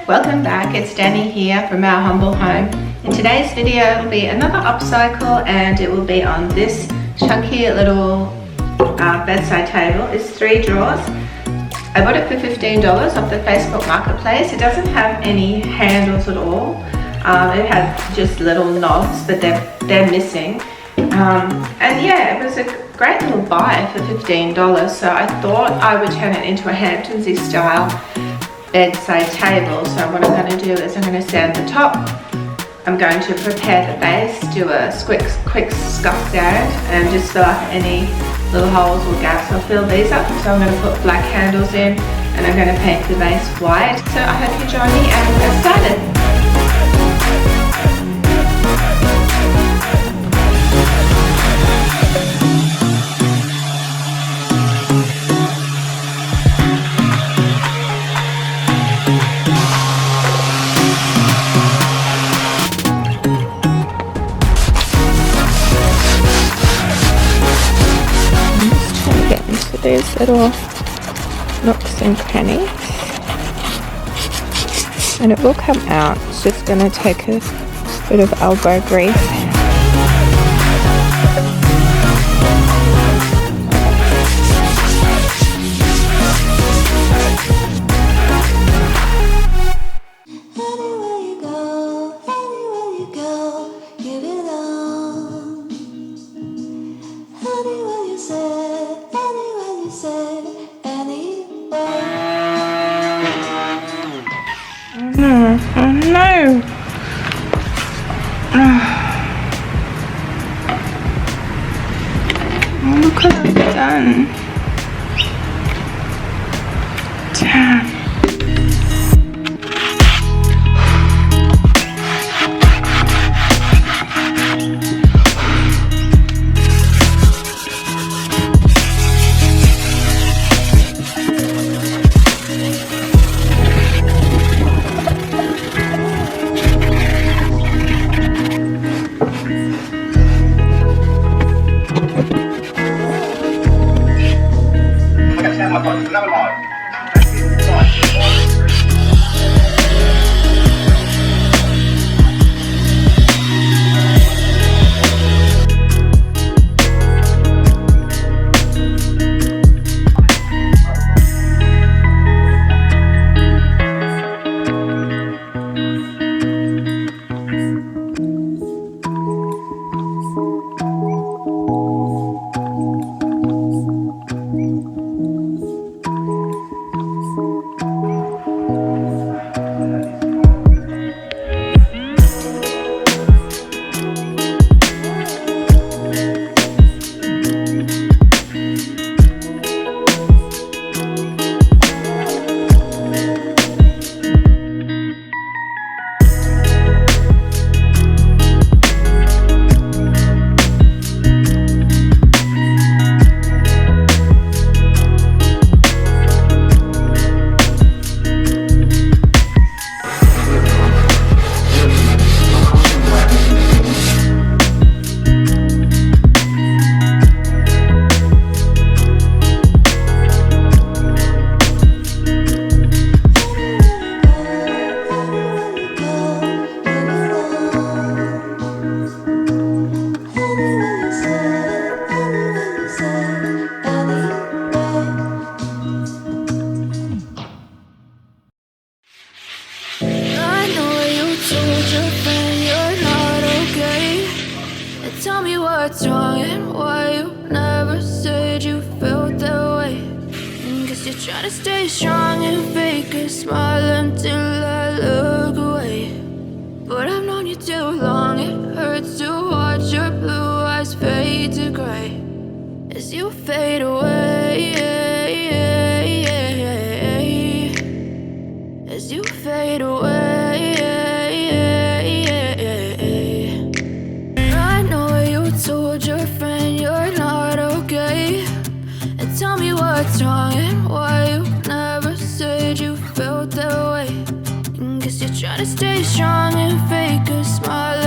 Welcome back. It's Danny here from our humble home. In today's video will be another upcycle, and it will be on this chunky little bedside table. It's 3 drawers. I bought it for $15 off the Facebook Marketplace. It doesn't have any handles at all. It had just little knobs, but they're missing. And yeah, it was a great little buy for $15. So I thought I would turn it into a Hamptons style bedside table. So what I'm going to do is I'm going to sand the top. I'm going to prepare the base, do a quick scuff sand, and just fill up any little holes or gaps. I'll fill these up. So I'm going to put black handles in, and I'm going to paint the base white. So I hope you join me, and we'll get started. These little nooks and crannies, and it will come out. It's just going to take a bit of elbow grease. Oh no! Oh, look what I've done. Damn. Tell me what's wrong and why you never said you felt that way. Guess you're trying to stay strong and fake a smile until I look away. But I've known you too long, it hurts to watch your blue eyes fade to gray as you fade away. As you fade away. Told your friend you're not okay, and tell me what's wrong and why you never said you felt that way. Guess you're trying to stay strong and fake a smile